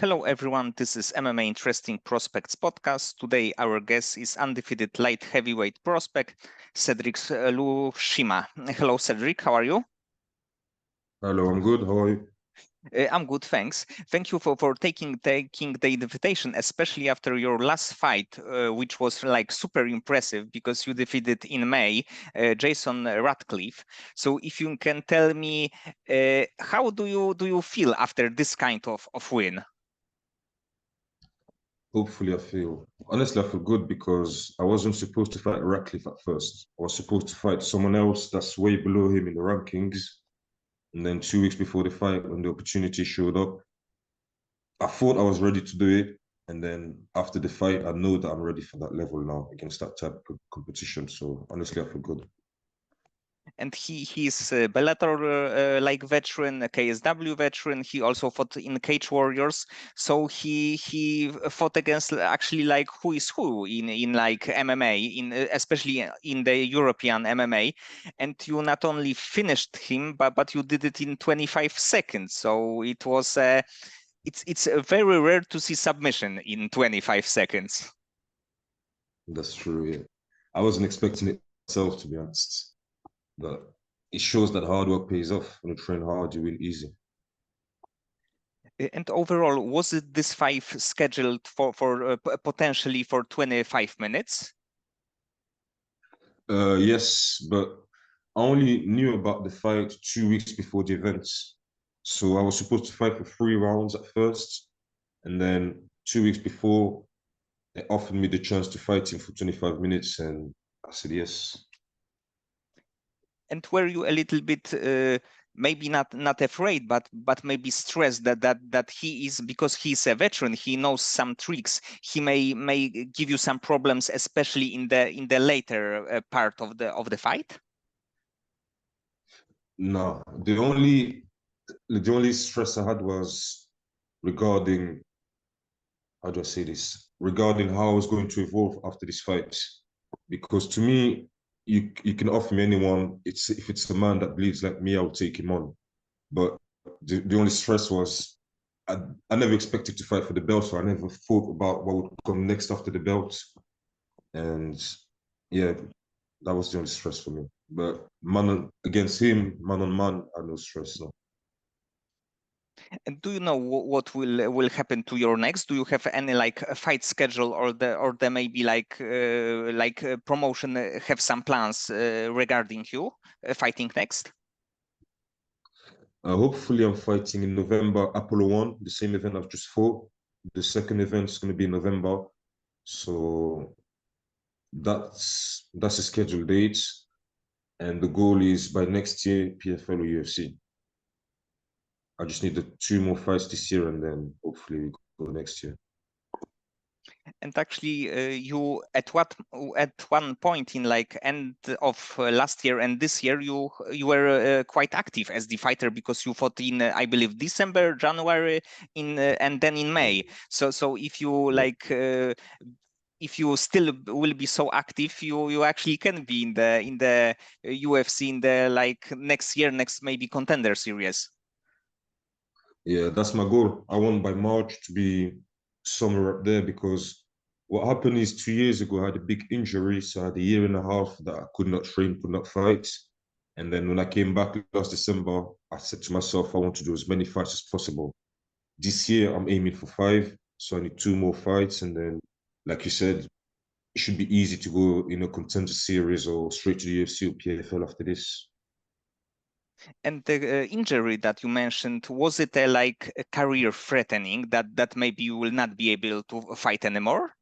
Hello everyone, this is MMA Interesting Prospects podcast. Today our guest is undefeated light heavyweight prospect Cedric Lushima. Hello Cedric, how are you? Hello, I'm good. How are you? I'm good, thanks. Thank you for taking the invitation, especially after your last fight, which was like super impressive because you defeated in May Jason Radcliffe. So if you can tell me, how do you feel after this kind of win? Hopefully, honestly, I feel good because I wasn't supposed to fight Radcliffe at first. I was supposed to fight someone else that's way below him in the rankings. And then 2 weeks before the fight, when the opportunity showed up, I thought I was ready to do it. And then after the fight, I know that I'm ready for that level now against that type of competition. So honestly, I feel good. And he's a Bellator like veteran, a KSW veteran. He also fought in Cage Warriors, so he fought against actually like who is who in like MMA, in especially in the European MMA. And you not only finished him, but you did it in 25 seconds. So it was it's very rare to see submission in 25 seconds. That's true. Yeah. I wasn't expecting it myself, to be honest. But it shows that hard work pays off. When you train hard, you win easy. And overall, was it this fight scheduled for potentially for 25 minutes? Yes, but I only knew about the fight 2 weeks before the events. So I was supposed to fight for 3 rounds at first, and then 2 weeks before, they offered me the chance to fight him for 25 minutes, and I said yes. And were you a little bit maybe not afraid, but maybe stressed that he is, because he's a veteran, he knows some tricks, he may give you some problems, especially in the later part of the fight? No, the only stress I had was regarding, how do I say this? Regarding how I was going to evolve after this fight. Because to me, you can offer me anyone. It's if it's a man that bleeds like me, I'll take him on. But the only stress was I, I never expected to fight for the belt, so I never thought about what would come next after the belt. And yeah, that was the only stress for me. But against him, man on man, I had no stress. No. And do you know what will happen to your next? Do you have any like a fight schedule, or the maybe like promotion have some plans regarding you fighting next? Hopefully, I'm fighting in November, Apollo 1, the same event I've just fought. The second event is going to be in November. So that's a scheduled date. And the goal is by next year, PFL or UFC. I just need the 2 more fights this year and then hopefully we go next year. And actually, you at one point in like end of last year and this year, you were quite active as the fighter because you fought in I believe December, January, in and then in May. So if you Yeah. like. If you still will be so active, you actually can be in the UFC in the like next year, next maybe Contender Series. Yeah, that's my goal. I want by March to be somewhere up there because what happened is 2 years ago I had a big injury, so I had a year and a half that I could not train, could not fight. And then when I came back last December, I said to myself, I want to do as many fights as possible. This year I'm aiming for 5, so I need 2 more fights, and then, like you said, it should be easy to go in a contender series or straight to the UFC or PFL after this. And the injury that you mentioned, was it like a career threatening that maybe you will not be able to fight anymore?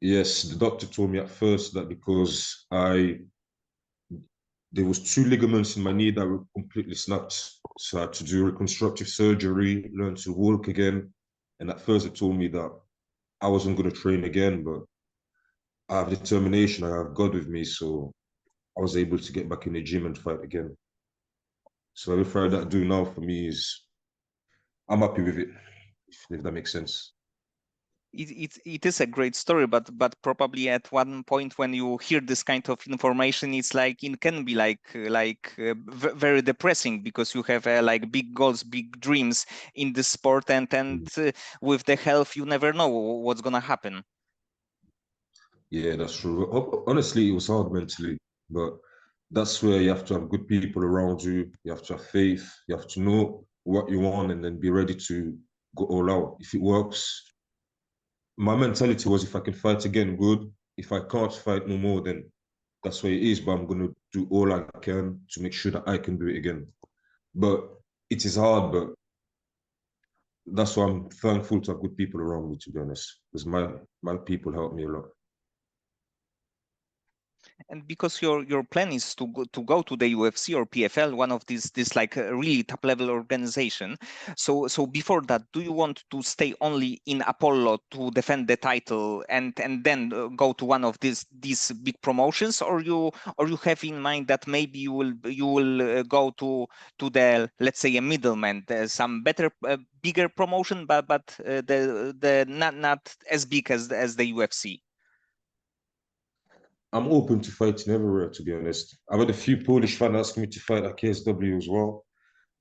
Yes, the doctor told me at first that because there was 2 ligaments in my knee that were completely snapped. So I had to do reconstructive surgery, learn to walk again. And at first they told me that I wasn't going to train again, but I have determination, I have God with me. So I was able to get back in the gym and fight again. So every fight that I do now for me is, I'm happy with it, if that makes sense. It is a great story, but probably at one point when you hear this kind of information, it's like it can be very depressing, because you have like big goals, big dreams in this sport, and with the health, you never know what's gonna happen. Yeah, that's true. Honestly, it was hard mentally, but that's where you have to have good people around you. You have to have faith. You have to know what you want and then be ready to go all out. If it works, my mentality was if I can fight again, good. If I can't fight no more, then that's what it is. But I'm gonna do all I can to make sure that I can do it again. But it is hard, but that's why I'm thankful to have good people around me, to be honest, because my people help me a lot. And because your plan is to go to the UFC or PFL, one of these like really top level organization. So before that, do you want to stay only in Apollo to defend the title, and then go to one of these big promotions, or you have in mind that maybe you will go to the, let's say, a middleman, some better bigger promotion, but the not as big as the UFC? I'm open to fighting everywhere, to be honest. I've had a few Polish fans asking me to fight at KSW as well.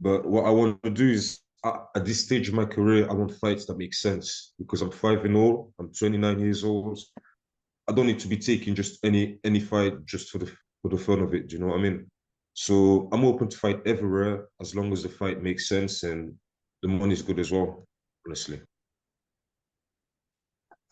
But what I want to do is, at this stage of my career, I want fights that make sense because I'm 5-0. I'm 29 years old. I don't need to be taking just any fight just for the fun of it. Do you know what I mean? So I'm open to fight everywhere as long as the fight makes sense and the money's good as well. Honestly.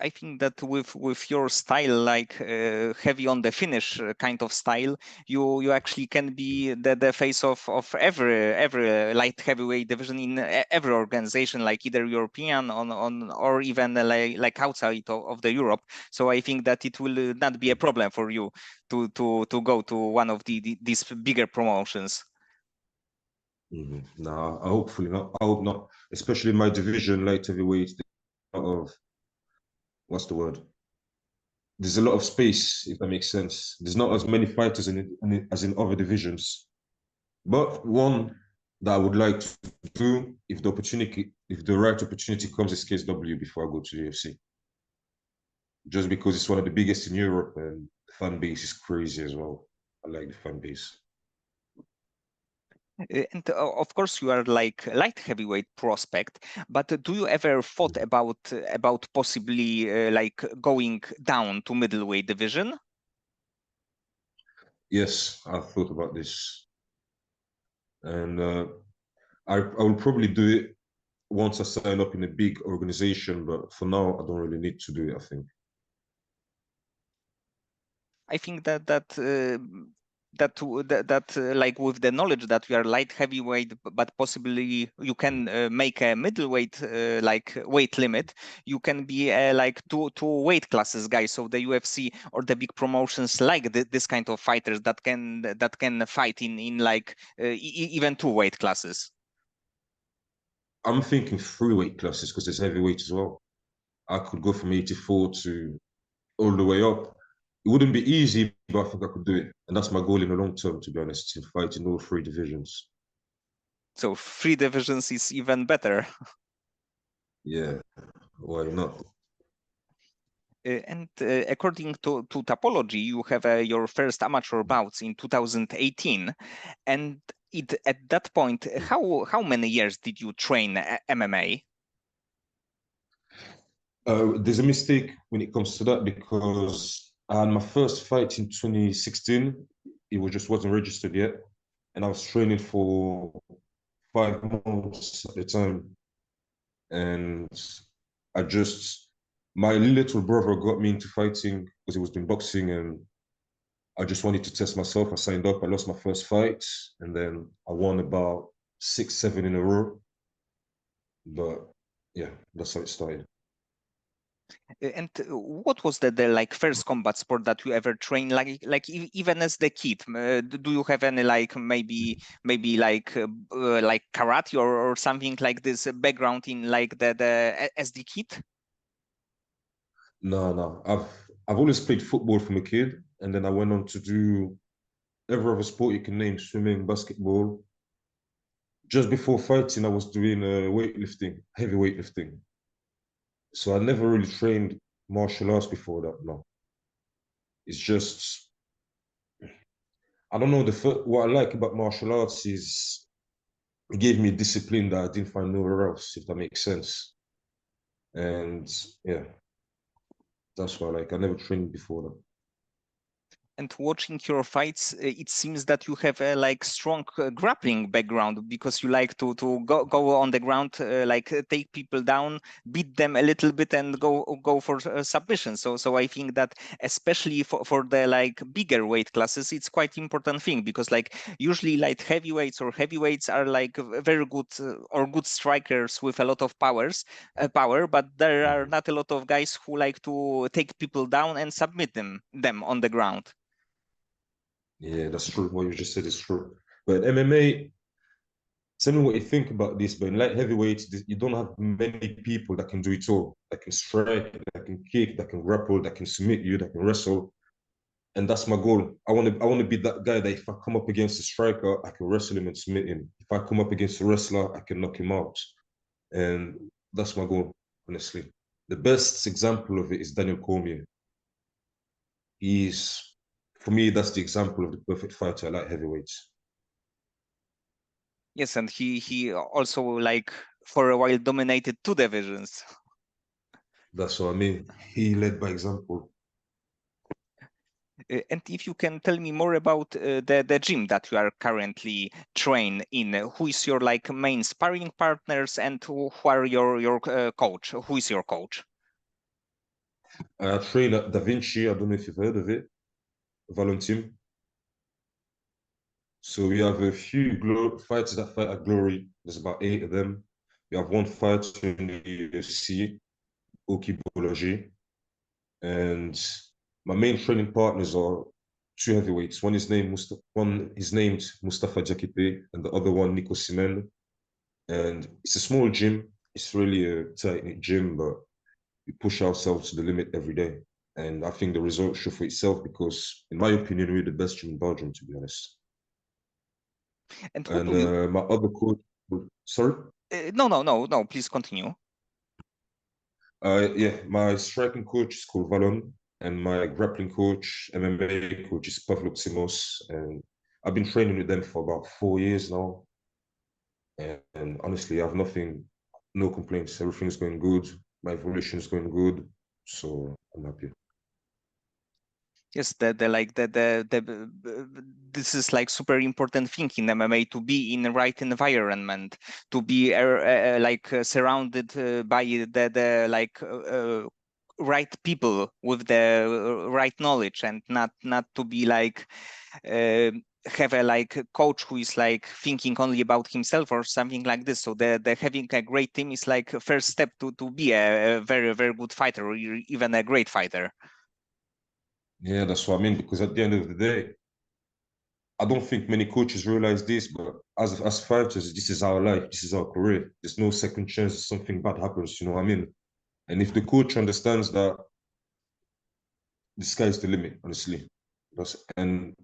I think that with your style, like heavy on the finish kind of style, you actually can be the face of every light heavyweight division in every organization, like either European on or even like outside of the Europe. So I think that it will not be a problem for you to go to one of these bigger promotions. Nah, I hopefully not. I hope not. Especially in my division, light heavyweight. There's a lot of what's the word? There's a lot of space, if that makes sense. There's not as many fighters as in other divisions. But one that I would like to do, if the right opportunity comes, is KSW before I go to the UFC. Just because it's one of the biggest in Europe and the fan base is crazy as well. I like the fan base. And of course, you are like light heavyweight prospect, but do you ever thought about possibly like going down to middleweight division? Yes, I thought about this, and I will probably do it once I sign up in a big organization. But for now, I don't really need to do it. I think. I think that like with the knowledge that you are light heavyweight, but possibly you can make a middleweight like weight limit. You can be like two weight classes guy. So the UFC or the big promotions like this kind of fighters that can fight in like even two weight classes. I'm thinking three weight classes because there's heavyweight as well. I could go from 84 to all the way up. It wouldn't be easy, but I think I could do it. And that's my goal in the long term, to be honest, to fight in all three divisions. So three divisions is even better. Yeah, why not? And according to Tapology, you have your first amateur bouts in 2018. And at that point, how many years did you train MMA? There's a mistake when it comes to that because I had my first fight in 2016. It was just wasn't registered yet, and I was training for 5 months at the time. And I just my little brother got me into fighting because he was doing boxing, and I just wanted to test myself. I signed up. I lost my first fight, and then I won about 6, 7 in a row. But yeah, that's how it started. And what was the like first combat sport that you ever trained, like even as the kid? Do you have any like maybe like karate or something like this background in like as the kid? No, no. I've always played football from a kid, and then I went on to do every other sport you can name: swimming, basketball. Just before fighting, I was doing weightlifting, heavy weightlifting. So I never really trained martial arts before that. No, it's just I don't know. What I like about martial arts is it gave me discipline that I didn't find nowhere else, if that makes sense. And yeah, that's why I never trained before that. And watching your fights, it seems that you have a like strong grappling background because you like to go on the ground, take people down, beat them a little bit, and go for submission. So I think that especially for the like bigger weight classes, it's quite important thing because like usually light heavyweights or heavyweights are like very good or good strikers with a lot of power, but there are not a lot of guys who like to take people down and submit them on the ground. Yeah, that's true. What you just said is true. But MMA, tell me what you think about this. But in light heavyweights, you don't have many people that can do it all. That can strike, that can kick, that can grapple, that can submit you, that can wrestle. And that's my goal. I want to be that guy that if I come up against a striker, I can wrestle him and submit him. If I come up against a wrestler, I can knock him out. And that's my goal, honestly. The best example of it is Daniel Cormier. He's, for me, that's the example of the perfect fighter. I like heavyweights. Yes, and he also like for a while dominated two divisions. That's what I mean. He led by example. And if you can tell me more about the gym that you are currently trained in, who is your like main sparring partners and who are your coach? Who is your coach? I train at Da Vinci. I don't know if you've heard of it. Valentin. So we have a few fighters that fight at Glory. There's about 8 of them. We have one fighter in the UFC, Oki Boulanger. And my main training partners are two heavyweights. One is named Mustafa Jakipe, and the other one Nico Simen. And it's a small gym. It's really a tight-knit gym, but we push ourselves to the limit every day. And I think the results show for itself because, in my opinion, we're the best gym in Belgium, to be honest. And who And do you? my other coach, sorry? No. Please continue. Yeah, my striking coach is called Valon, and my grappling coach, MMA coach is Pavlok. And I've been training with them for about 4 years now. And honestly, I have no complaints. Everything's going good. My evolution is going good. So I'm happy. Yes, the like this is like super important thing in MMA to be in the right environment, to be surrounded by the right people with the right knowledge, and not to be like uh, have a like coach who is like thinking only about himself or something like this. So the having a great team is like a first step to be a very good fighter or even a great fighter. Yeah, that's what I mean. Because at the end of the day, I don't think many coaches realize this, but as fighters, this is our life, this is our career. There's no second chance if something bad happens, you know what I mean? And if the coach understands that, the sky's the limit, honestly. And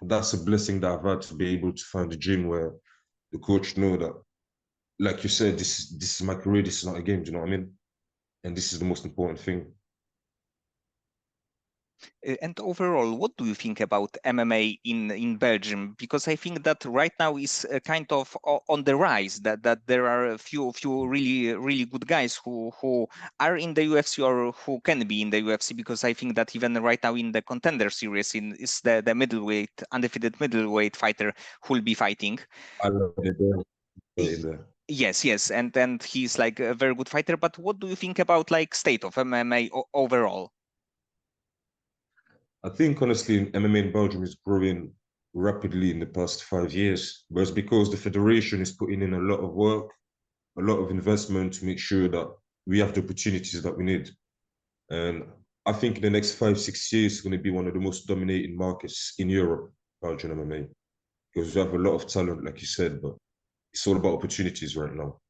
that's a blessing that I've had to be able to find a gym where the coach know that, like you said, this is my career, this is not a game, do you know what I mean? And this is the most important thing. And overall, what do you think about MMA in Belgium? Because I think that right now is kind of on the rise. That there are a few really good guys who are in the UFC or who can be in the UFC. Because I think that even right now in the Contender Series is the middleweight undefeated middleweight fighter who will be fighting. I love it there. Y- In there. Yes, and he's like a very good fighter. But what do you think about like state of MMA overall? I think honestly, MMA in Belgium is growing rapidly in the past 5 years, but it's because the federation is putting in a lot of work, a lot of investment to make sure that we have the opportunities that we need. And I think in the next 5, 6 years, it's going to be one of the most dominating markets in Europe, Belgian MMA, because we have a lot of talent, like you said, but it's all about opportunities right now.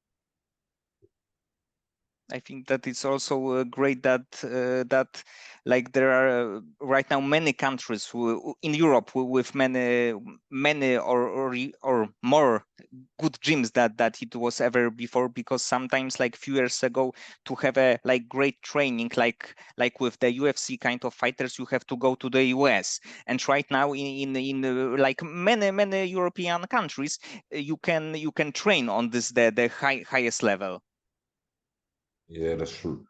I think that it's also great that that like there are right now many countries in Europe with many or more good gyms that it was ever before, because sometimes like few years ago to have a like great training like with the UFC kind of fighters, you have to go to the US. And right now in like many European countries, you can train on this the highest level. Yeah, that's true.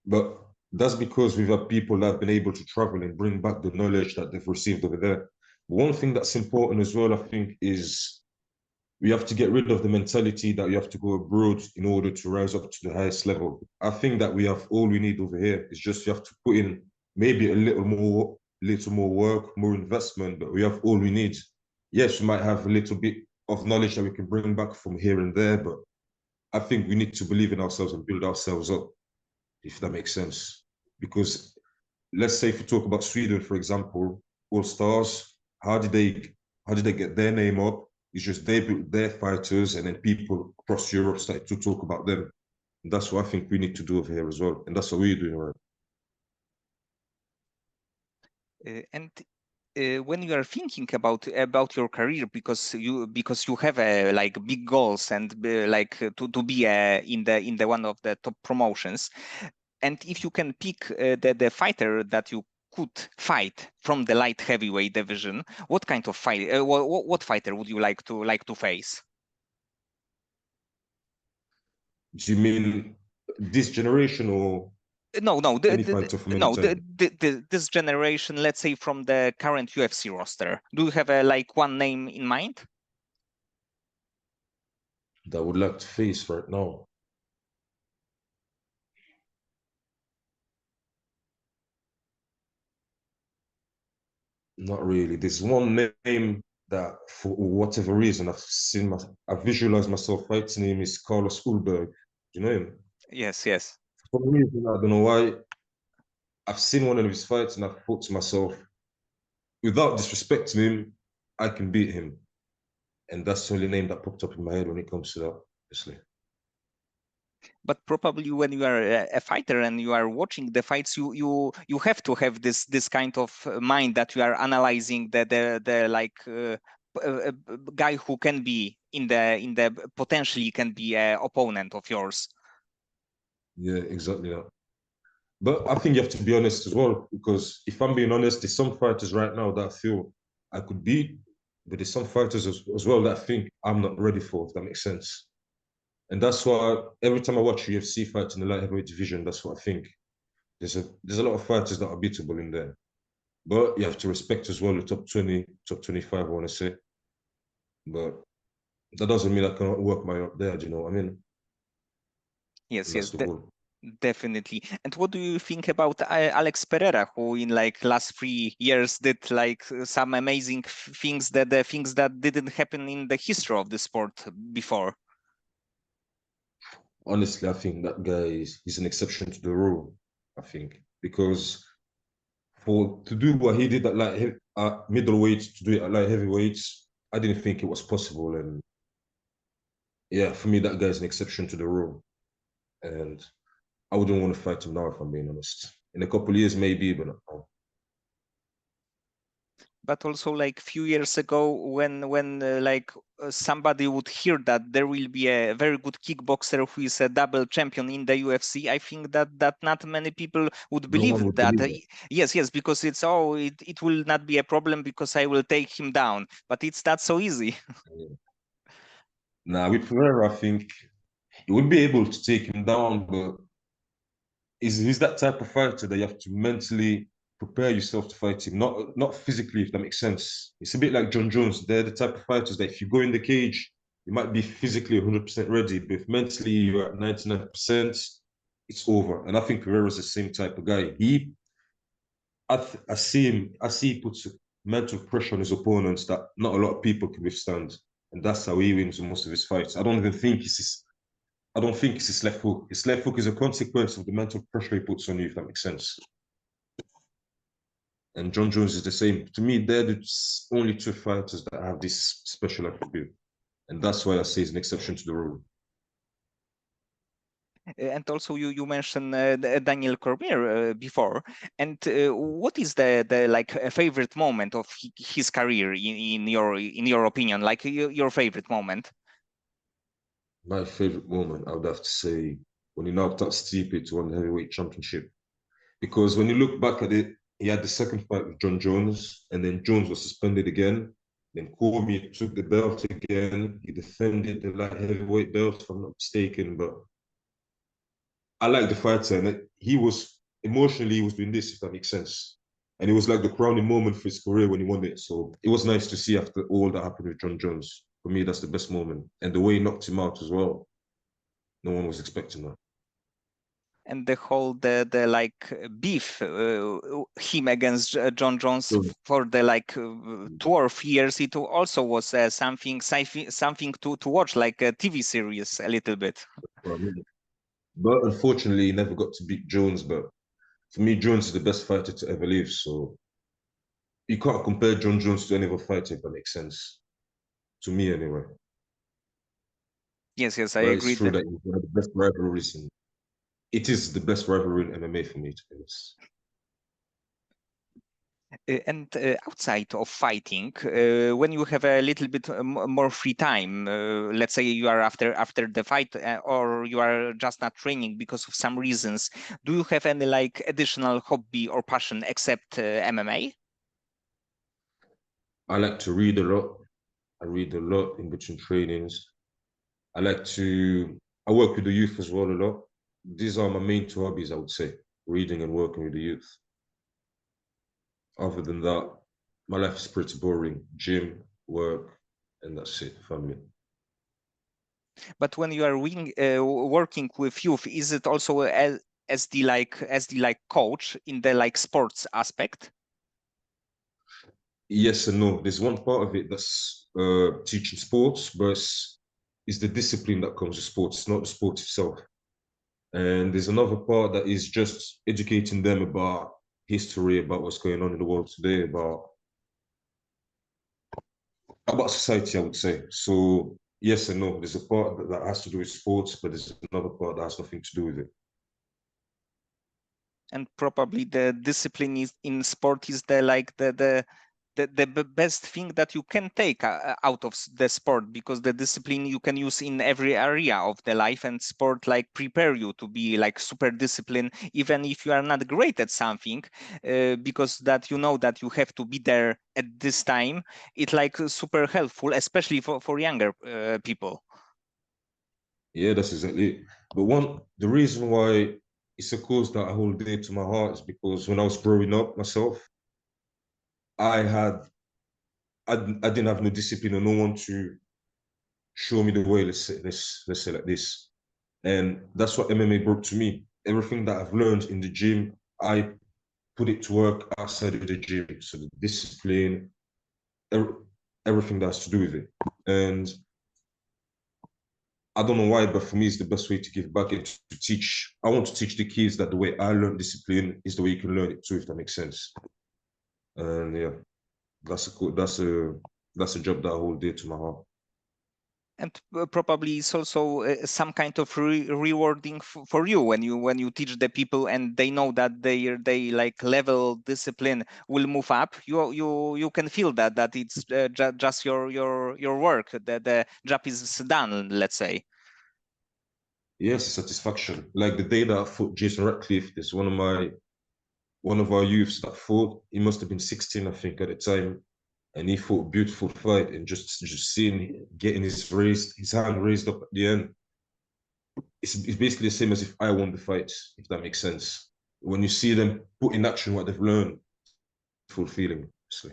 But that's because we've had people that have been able to travel and bring back the knowledge that they've received over there. One thing that's important as well, I think, is we have to get rid of the mentality that you have to go abroad in order to rise up to the highest level. I think that we have all we need over here. It's just you have to put in maybe a little more work, more investment, but we have all we need. Yes, we might have a little bit of knowledge that we can bring back from here and there, but I think we need to believe in ourselves and build ourselves up, if that makes sense. Because let's say if we talk about Sweden, for example, All Stars, how did they get their name up? It's just they built their fighters, and then people across Europe started to talk about them. And that's what I think we need to do over here as well, and that's what we're doing, right? And when you are thinking about your career, because you have like big goals and like to be in the one of the top promotions, and if you can pick the fighter that you could fight from the light heavyweight division, what kind of fight what fighter would you like to face? Do you mean this generation or No, any fighter from any no, time? this generation, let's say from the current UFC roster. Do you have like one name in mind? That I would like to face right now? Not really. There's one name that, for whatever reason, I visualized myself fighting him is Carlos Ulberg. Do you know him? Yes, yes. For some reason, I don't know why. I've seen one of his fights and I've thought to myself, without disrespecting him, I can beat him. And that's the only name that popped up in my head when it comes to that, obviously. But probably when you are a fighter and you are watching the fights, you have to have this kind of mind that you are analyzing the like guy who can be in the potentially can be a opponent of yours. Yeah, exactly that. But I think you have to be honest as well, because if I'm being honest, there's some fighters right now that I feel I could beat, but there's some fighters as well that I think I'm not ready for, if that makes sense. And that's why every time I watch UFC fights in the light heavyweight division, that's what I think. There's a lot of fighters that are beatable in there. But you have to respect as well the top 20, top 25, I want to say. But that doesn't mean I cannot work my way up there, do you know what I mean? Yes, And yes, that's the goal. definitely. And what do you think about Alex Pereira, who in like last 3 years did like some amazing things, that the things that didn't happen in the history of the sport before? Honestly, I think that guy he's an exception to the rule, I think. Because for to do what he did at middleweight, to do it at light heavyweights, I didn't think it was possible. And yeah, for me, that guy's an exception to the rule. And I wouldn't want to fight him now, if I'm being honest. In a couple of years, maybe, but not now. But also like few years ago, when like somebody would hear that there will be a very good kickboxer who is a double champion in the UFC, I think that not many people would No one believe would that. believe it. Yes, yes, because it's it will not be a problem because I will take him down, but it's not so easy. Yeah. Now, with Pereira, I think he would be able to take him down, but he's that type of fighter that you have to mentally prepare yourself to fight him, not physically, if that makes sense. It's a bit like John Jones. They're the type of fighters that if you go in the cage, you might be physically 100% ready, but if mentally you're at 99%, it's over. And I think Pereira's the same type of guy. I see he puts mental pressure on his opponents that not a lot of people can withstand. And that's how he wins most of his fights. I don't think it's his left hook. His left hook is a consequence of the mental pressure he puts on you, if that makes sense. And John Jones is the same. To me, they're the only two fighters that have this special attribute. And that's why I say he's an exception to the rule. And also you mentioned Daniel Cormier before. And what is the like favorite moment of his career in your opinion? Like your favorite moment? My favorite moment, I would have to say, when he knocked out Stipe to win the heavyweight championship. Because when you look back at it, he had the second fight with John Jones, and then Jones was suspended again. Then Cormier took the belt again. He defended the light heavyweight belt, if I'm not mistaken. But I like the fighter, and he was emotionally, he was doing this, if that makes sense. And it was like the crowning moment for his career when he won it. So it was nice to see after all that happened with John Jones. For me, that's the best moment. And the way he knocked him out as well. No one was expecting that. And the whole the like beef him against John Jones So, for the like 12 years, it also was something to watch, like a TV series a little bit. but unfortunately, he never got to beat Jones. But for me, Jones is the best fighter to ever live. So you can't compare John Jones to any other fighter, if that makes sense. To me, anyway. Yes, I But it's agree. true that he's one of the best rivalries. And it is the best rivalry in MMA for me, to be honest. And outside of fighting, when you have a little bit more free time, let's say you are after the fight, or you are just not training because of some reasons, do you have any like additional hobby or passion except MMA? I like to read a lot. I read a lot in between trainings. I like to, I work with the youth as well a lot. These are my main two hobbies, I would say, reading and working with the youth. Other than that, my life is pretty boring. Gym, work, and that's it, family. But when you are working with youth, is it also as the like coach in the like sports aspect? Yes and no. There's one part of it that's teaching sports, but it's the discipline that comes with sports, it's not the sport itself. And there's another part that is just educating them about history, about what's going on in the world today, about society, I would say. So yes and no. There's a part that has to do with sports, but there's another part that has nothing to do with it. And probably the discipline is in sport is the like the best thing that you can take out of the sport, because the discipline you can use in every area of the life, and sport like prepare you to be like super disciplined even if you are not great at something, because that you know that you have to be there at this time. It like super helpful, especially for younger people. Yeah, that's exactly it. But the reason why it's a cause that I hold dear to my heart is because when I was growing up myself, I had I didn't have no discipline or no one to show me the way. Let's say like this, and that's what MMA brought to me. Everything that I've learned in the gym, I put it to work outside of the gym. So the discipline, everything that has to do with it, and I don't know why, but for me, it's the best way to give back and to teach. I want to teach the kids that the way I learn discipline is the way you can learn it too, if that makes sense. And yeah, that's a job that I hold dear to my heart. And probably it's also some kind of rewarding for you when you teach the people and they know that they like level discipline will move up. You can feel that it's just your work, that the job is done, let's say. Yes, satisfaction. Like the day that I fought Jason Radcliffe, is one of our youths that fought. He must have been 16, I think, at the time, and he fought a beautiful fight. And just seeing getting his hand raised up at the end, it's basically the same as if I won the fight, if that makes sense. When you see them put in action what they've learned, full feeling. So.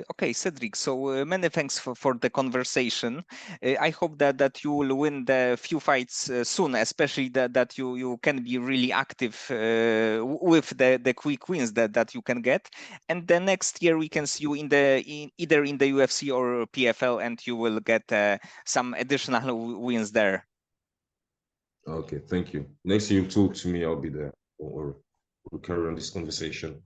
Okay, Cedric, so many thanks for the conversation. I hope that you will win the few fights soon, especially that you can be really active with the quick wins that you can get. And the next year we can see you either in the UFC or PFL, and you will get some additional wins there. Okay, thank you. Next time you talk to me, I'll be there. Don't worry. We'll carry on this conversation.